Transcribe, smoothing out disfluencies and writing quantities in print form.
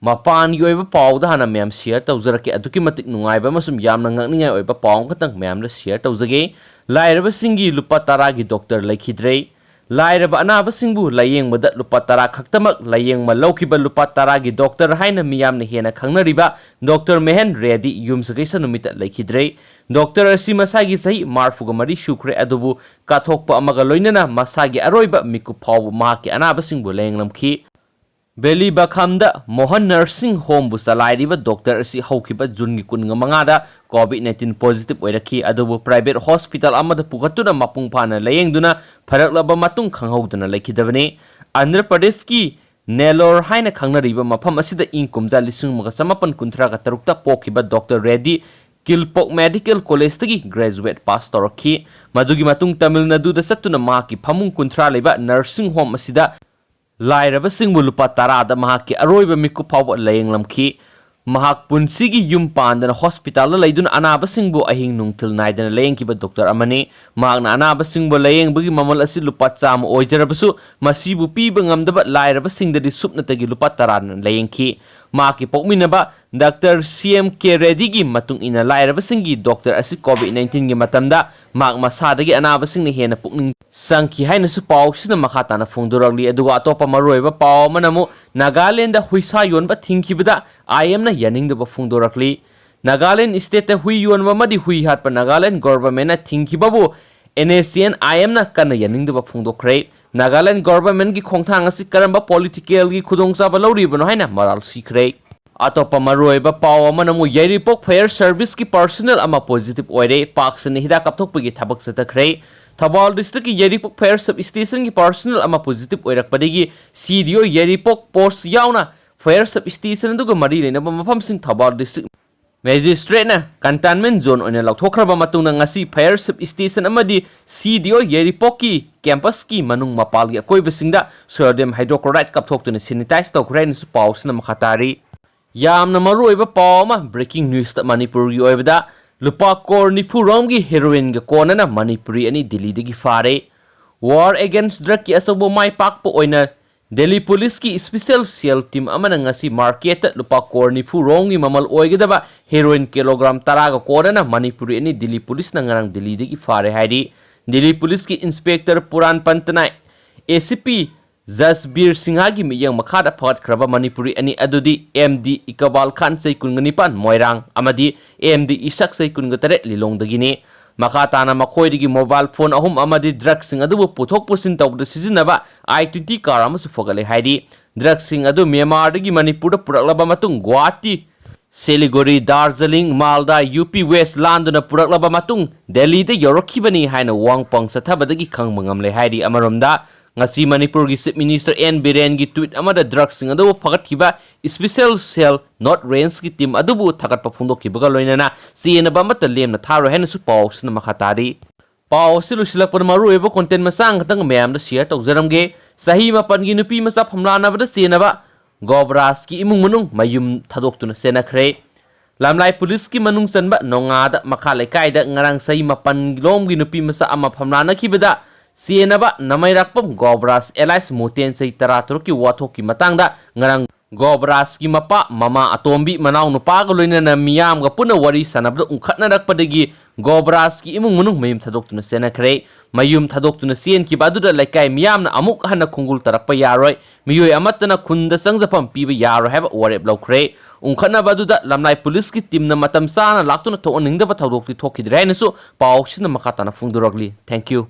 ꯃꯄꯥꯟꯒꯤ ꯑꯣꯏꯕ ꯄꯥꯎꯗ ꯍꯥꯟꯅ ꯃꯌꯥꯝ ꯁꯤꯌꯔ ꯇꯧꯖꯔꯛꯀꯦ ꯑꯗꯨꯛꯀꯤ ꯃꯇꯤꯛ ꯅꯨꯡꯉꯥꯏꯕ ꯑꯃꯁꯨꯡ ꯌꯥꯝꯅ ꯉꯛꯅꯤꯡꯉꯥꯏ ꯑꯣꯏꯕ ꯄꯥꯎ ꯑꯃꯈꯛꯇꯪ ꯃꯌꯥꯝꯗ ꯁꯤꯌꯔ ꯇꯧꯖꯒꯦ ꯂꯥꯏꯔꯕꯁꯤꯡꯒꯤ ꯂꯨꯄꯥ 10ꯒꯤ ꯗꯣꯛꯇꯔ ꯂꯩꯈꯤꯗ꯭ꯔꯦ ꯂꯥꯏꯔꯕ ꯑꯅꯥꯕꯁꯤꯡꯕꯨ ꯂꯥꯌꯦꯡꯕꯗ ꯂꯨꯄꯥ 10 ꯈꯛꯇꯃꯛ ꯂꯥꯌꯦꯡꯕ ꯂꯧꯈꯤꯕ ꯂꯨꯄꯥ 10ꯒꯤ ꯗꯣꯛꯇꯔ ꯍꯥꯏꯅ ꯃꯤꯌꯥꯝꯅ ꯍꯦꯟꯅ ꯈꯪꯅꯔꯤꯕ ꯗꯣꯛꯇꯔ ꯃꯦꯍꯦꯟ ꯔꯦꯗꯤ ꯌꯨꯝꯁꯀꯩꯁ ꯅꯨꯃꯤꯠꯇ ꯂꯩꯈꯤꯗ꯭ꯔꯦ ꯗꯣꯛꯇꯔ ꯑꯁꯤ ꯃꯁꯥꯒꯤ ꯆꯍꯤ 64 ꯁꯨꯈ꯭ꯔꯦ ꯑꯗꯨꯕꯨ ꯀꯥꯊꯣꯛꯄ ꯑꯃꯒ ꯂꯣꯏꯅꯅ ꯃꯁꯥꯒꯤ ꯑꯔꯣꯏꯕ ꯃꯤꯀꯨꯞ ꯐꯥꯎꯕ ꯃꯍꯥꯛꯀꯤ ꯑꯅꯥꯕꯁꯤꯡꯕꯨ ꯂꯥꯌꯦꯡꯂꯝꯈꯤ ꯕꯦꯂꯤꯕꯈꯝꯗ ꯃꯣꯍꯟ ꯅꯔꯁꯤꯡ ꯍꯣꯝꯕꯨ ꯆꯂꯥꯏꯔꯤꯕ ꯗꯣꯛꯇꯔ ꯑꯁꯤ ꯍꯧꯈꯤꯕ ꯖꯨꯟꯒꯤ 15ꯗ COVID-19 ꯄꯣꯖꯤꯇꯤቭ ꯑꯣꯏꯔꯛꯈꯤ ꯑꯗꯨꯕꯨ ꯄ꯭ꯔꯥꯏꯚꯦꯠ ꯍꯣꯁꯄꯤꯇꯥꯜ ꯑꯃꯗ ꯄꯨꯈꯠꯇꯨꯅ ꯃꯄꯨꯡ ꯐꯥꯅ ꯂꯥꯌꯦꯡꯗꯨꯅ ꯐꯔꯛꯂꯕ ꯃꯇꯨꯡ ꯈꯪꯍꯧꯗꯅ ꯂꯩꯈꯤꯗꯕꯅꯤ ꯑꯟꯙ꯭ꯔ ꯄ꯭ꯔꯗꯦꯁꯀꯤ ꯅꯦꯂꯣꯔ ꯍꯥꯏꯅ ꯈꯪꯅꯔꯤꯕ ꯃꯐꯝ ꯑꯁꯤꯗ ꯏꯪ ꯀꯨꯝꯖꯥ 1993ꯗ ꯄꯣꯛꯈꯤꯕ ꯗꯣꯛꯇꯔ ꯔꯦꯗꯤ ꯀꯤꯜꯄꯣꯛ ꯃꯦꯗꯤꯀꯦꯜ ꯀꯣꯂꯦꯖꯇꯒꯤ ꯒ꯭ꯔꯦꯖꯨꯋꯦꯠ ꯄꯥꯁ ꯇꯧꯔꯛꯈꯤ ꯃꯗꯨꯒꯤ ꯃꯇꯨꯡ ꯇꯥꯃꯤꯜ ꯅꯥꯗꯨꯗ ꯆꯠꯇꯨꯅ ꯃꯍꯥꯛꯀꯤ ꯐꯃꯨꯡ 30 ꯂꯩꯕ ꯅꯔꯁꯤꯡ ꯍꯣꯝ ꯑꯁꯤꯗ ꯂꯥꯏꯔꯕꯁꯤꯡꯕꯨ ꯂꯨꯄꯥ 10ꯗ ꯃꯍꯥꯛꯀꯤ ꯑꯔꯣꯏꯕ ꯃꯤꯀꯨꯞ ꯐꯥꯎꯕ ꯂꯥꯌꯦꯡꯂꯝꯈꯤ ꯃꯍꯥꯛ ꯄꯨꯟꯁꯤꯒꯤ ꯌꯨꯝ ꯄꯥꯟꯗꯅ ꯍꯣꯁꯄꯤꯇꯥꯜꯗ ꯂꯩꯗꯨꯅ ꯑꯅꯥꯕꯁꯤꯡꯕꯨ ꯑꯍꯤꯡ ꯅꯨꯡꯊꯤꯜ ꯅꯥꯏꯗꯅ ꯂꯥꯌꯦꯡꯈꯤꯕ ꯗꯣꯛꯇꯔ ꯑꯃꯅꯤ ꯃꯍꯥꯛꯅ ꯑꯅꯥꯕꯁꯤꯡꯕꯨ ꯂꯥꯌꯦꯡꯕꯒꯤ ꯃꯃꯜ ꯑꯁꯤ ꯂꯨꯄꯥ 100 ꯑꯣꯏꯖꯔꯕꯁꯨ ꯃꯁꯤꯕꯨ ꯄꯤꯕ ꯉꯝꯗꯕ ꯂꯥꯏꯔꯕꯁꯤꯡꯗꯗꯤ ꯁꯨꯞꯅꯇꯒꯤ ꯂꯨꯄꯥ 10ꯅ ꯂꯥꯌꯦꯡꯈꯤ ꯃꯍꯥꯛꯀꯤ ꯄꯣꯛꯃꯤꯟꯅꯕ ꯗꯥꯛꯇꯔ CMK ꯔꯦꯗꯤꯒꯤ ꯃꯇꯨꯡ ꯏꯟꯅ ꯂꯥꯏꯔꯕꯁꯤꯡꯒꯤ ꯗꯣꯛꯇꯔ ꯑꯁꯤ COVID-19ꯒꯤ ꯃꯇꯝꯗ ꯃꯍꯥꯛ ꯃꯁꯥꯗꯒꯤ ꯑꯅꯥꯕꯁꯤꯡꯅ ꯍꯦꯟꯅ ꯄꯨꯛꯅꯤꯡ ꯆꯪꯈꯤ ꯍꯥꯏꯅꯁꯨ ꯄꯥꯎꯁꯤꯅ ꯃꯈꯥ ꯇꯥꯅ ꯐꯣꯡꯗꯣꯔꯛꯂꯤ ꯑꯗꯨꯒ ꯑꯇꯣꯞꯄ ꯃꯔꯨꯑꯣꯏꯕ ꯄꯥꯎ ꯑꯃꯅ ꯑꯃꯨꯛ ꯅꯥꯒꯥꯂꯦꯟꯗ ꯍꯨꯏꯁꯥ ꯌꯣꯟꯕ ꯊꯤꯡꯈꯤꯕꯗ IMꯅ ꯌꯥꯅꯤꯡꯗꯕ ꯐꯣꯡꯗꯣꯔꯛꯂꯤ ꯅꯥꯒꯥꯂꯦꯟ ꯁ꯭ꯇꯦꯠꯇ ꯍꯨꯏ ꯌꯣꯟꯕ ꯑꯃꯗꯤ ꯍꯨꯏ ꯍꯥꯠꯄ ꯅꯥꯒꯥꯂꯦꯟ ꯒꯣꯚꯔꯟꯃꯦꯟꯠꯅ ꯊꯤꯡꯈꯤꯕꯕꯨ NACN IMꯅ ꯀꯟꯅ ꯌꯥꯅꯤꯡꯗꯕ ꯐꯣꯡꯗꯣꯛꯈ꯭ꯔꯦ ꯅꯥꯒꯥꯂꯦꯟ ꯒꯣꯚꯔꯟꯃꯦꯟꯠꯒꯤ ꯈꯣꯡꯊꯥꯡ ꯑꯁꯤ ꯀꯔꯝꯕ ꯄꯣꯂꯤꯇꯤꯀꯦꯜꯒꯤ ꯈꯨꯗꯣꯡꯆꯥꯕ ꯂꯧꯔꯤꯕꯅꯣ ꯍꯥꯏꯅ ꯃꯔꯥꯜ ꯁꯤꯈ꯭ꯔꯦ ꯑꯇꯣꯞꯄ ꯃꯔꯨꯑꯣꯏꯕ ꯄꯥꯎ ꯑꯃꯅ ꯑꯃꯨꯛ ꯌꯥꯏꯔꯤꯄꯣꯛ ꯐꯥꯌꯔ ꯁꯔꯚꯤꯁꯀꯤ ꯄꯔꯁꯣꯅꯦꯜ ꯑꯃ ꯄꯣꯖꯤꯇꯤꯚ ꯑꯣꯏꯔꯦ ꯄꯥꯛꯁꯟꯅ ꯍꯤꯗꯥꯛ ꯀꯥꯞꯊꯣꯛꯄꯒꯤ ꯊꯕꯛ ꯆꯠꯊꯈ꯭ꯔꯦ ꯊꯧꯕꯥꯜ ꯗꯤꯁꯇ꯭ꯔꯤꯛꯀꯤ ꯌꯥꯏꯔꯤꯄꯣꯛ ꯐꯥꯌꯔ ꯁꯕ ꯁ꯭ꯇꯦꯁꯟꯒꯤ ꯄꯔꯁꯣꯅꯦꯜ ꯑꯃ ꯄꯣꯖꯤꯇꯤꯚ ꯑꯣꯏꯔꯛꯄꯗꯒꯤ CDO ꯌꯥꯏꯔꯤꯄꯣꯛ ꯄꯣꯁꯠ ꯌꯥꯎꯅ ꯐꯥꯌꯔ ꯁꯕ ꯁ꯭ꯇꯦꯁꯟ ꯑꯗꯨꯒ ꯃꯔꯤ ꯂꯩꯅꯕ ꯃꯐꯝꯁꯤꯡ ꯊꯧꯕꯥꯜ ꯗꯤꯁꯇ꯭ꯔꯤꯛ ꯃꯦꯖꯤꯁꯇ꯭ꯔꯦꯠꯅ ꯀꯟꯇꯦꯟꯃꯦꯟꯠ ꯖꯣꯟ ꯑꯣꯏꯅ ꯂꯧꯊꯣꯛꯈ꯭ꯔꯕ ꯃꯇꯨꯡꯗ ꯉꯁꯤ ꯐꯥꯌꯔ ꯁꯕ ꯁ꯭ꯇꯦꯁꯟ ꯑꯃꯗꯤ CDO ꯌꯥꯏꯔꯤꯄꯣꯛꯀꯤ ꯀꯦꯝꯄꯁꯀꯤ ꯃꯅꯨꯡ ꯃꯄꯥꯜꯒꯤ ꯑꯀꯣꯏꯕꯁꯤꯡꯗ ꯁꯣꯗꯤꯌꯝ ꯍꯥꯏꯗ꯭ꯔꯣꯀ꯭ꯂꯣꯔꯥꯏꯗ ꯀꯥꯞꯊꯣꯛꯇꯨꯅ ꯁꯦꯅꯤꯇꯥꯏꯖ ꯇꯧꯈ꯭ꯔꯦ ꯍꯥꯏꯅꯁꯨ ꯄꯥꯎꯁꯤꯅ ꯃꯈꯥ ꯇꯥꯔꯤ ꯌꯥꯝꯅ ꯃꯔꯨꯑꯣꯏꯕ ꯄꯥꯎ ꯑꯃ ꯕ꯭ꯔꯦꯀꯤꯡ ꯅ꯭ꯌꯨꯁꯇ ꯃꯅꯤꯄꯨꯔꯒꯤ ꯑꯣꯏꯕꯗ ꯂꯨꯄꯥ ꯀꯣꯔ 90 ꯔꯣꯝꯒꯤ ꯍꯦꯔꯣꯏꯟꯒ ꯀꯣꯟꯅꯅ ꯃꯅꯤꯄꯨꯔꯤ ꯑꯅꯤ ꯗꯤꯜꯂꯤꯗꯒꯤ ꯐꯥꯔꯦ ꯋꯥꯔ ꯑꯦꯒꯦꯟꯁꯠ ꯗ꯭ꯔꯒꯀꯤ ꯑꯆꯧꯕ ꯃꯥꯏꯄꯥꯛꯄ ꯑꯣꯏꯅ ꯗꯦꯜꯂꯤ ꯄꯨꯂꯤꯁꯀꯤ ꯁ꯭ꯄꯦꯁꯤꯑꯦꯜ ꯁꯦꯜ ꯇꯤꯝ ꯑꯃꯅ ꯉꯁꯤ ꯃꯥꯔꯀꯦꯠꯇ ꯂꯨꯄꯥ ꯀꯣꯔ 90 ꯔꯣꯝꯒꯤ ꯃꯃꯜ ꯑꯣꯏꯒꯗꯕ ꯍꯦꯔꯣꯏꯟ ꯀꯤꯂꯣꯒ꯭ꯔꯥꯝ 10ꯒ ꯀꯣꯟꯅꯅ ꯃꯅꯤꯄꯨꯔꯤ ꯑꯅꯤ ꯗꯤꯜꯂꯤ ꯄꯨꯂꯤꯁꯅ ꯉꯔꯥꯡ ꯗꯤꯜꯂꯤꯗꯒꯤ ꯐꯥꯔꯦ ꯍꯥꯏꯔꯤ ꯗꯤꯜꯂꯤ ꯄꯨꯂꯤꯁꯀꯤ ꯏꯟꯁꯄꯦꯛꯇꯔ ꯄꯨꯔꯥꯟ ꯄꯟꯇꯅ ACP ꯖꯁꯕꯤꯔ ꯁꯤꯡꯍꯒꯤ ꯃꯤꯠꯌꯦꯡ ꯃꯈꯥꯗ ꯐꯒꯠꯈ꯭ꯔꯕ ꯃꯅꯤꯄꯨꯔꯤ ꯑꯅꯤ ꯑꯗꯨꯗꯤ MD इकबाल खान चै 19 मोइरांग अमदी MD इशक चै 19 लिलोंगदगिनी मखा ताना मखोइदगी मोबाइल फोन अहुम अमदी ड्रग्स सिंग अदुबु पुथोक पुसिन तौबद सिजिनबा I-20 कार अमसु फोगले हाइदी ड्रग्स सिंग अदु म्यांमारदगी मणिपुरदा पुरकलबा मतुंग गुवाहाटी सिलीगुड़ी दार्जिलिंग मालदा UP वेस्ट लांदुना पुरकलबा मतुंग दिल्लीदा यौरखिबनी हाइना वांगपंग सथबदगी खंगबा ngamle हाइदी अमरोमदा ngasi manipur gi chief minister N Biren gi tweet amada drugs sing adu fagatkiba special cell not range gi team adubu thagatpa phungdokkibaga loinana chena ba mata lemna tharo hena su paw sina makhatari paw silu silakpon maru eba content masang khatang mayam da share tawjaramge sahi mapan gi nupi masa phamlana ba da chena ba gobras ki imung munung mayum thadoktuna senakhre lamlai police ki manung chanba nonga da makha lekai da ngarang sahi mapan lom gi nupi masa ama phamlana khibada Sienaba namairakpam Gobras Elias Muten say taratur ki wathok ki matangda ngarang Gobras ki mapa mama atombi manaw no pagaloina na miyam ga puna wari sanabda unkhatna rakpadagi Gobras ki imung munung mayum thadoktuna senakhre mayum thadoktuna sien ki baduda laikai miyam na amuk hana khungul tarakpa yaroi miyoi amatna khunda sangjapam piba yaro haba warep lawkhre unkhatna baduda lamlai police ki team na matam sana laktuna thoningda ba thodokti thokidre nasu pawsina makatana fungduragli thank you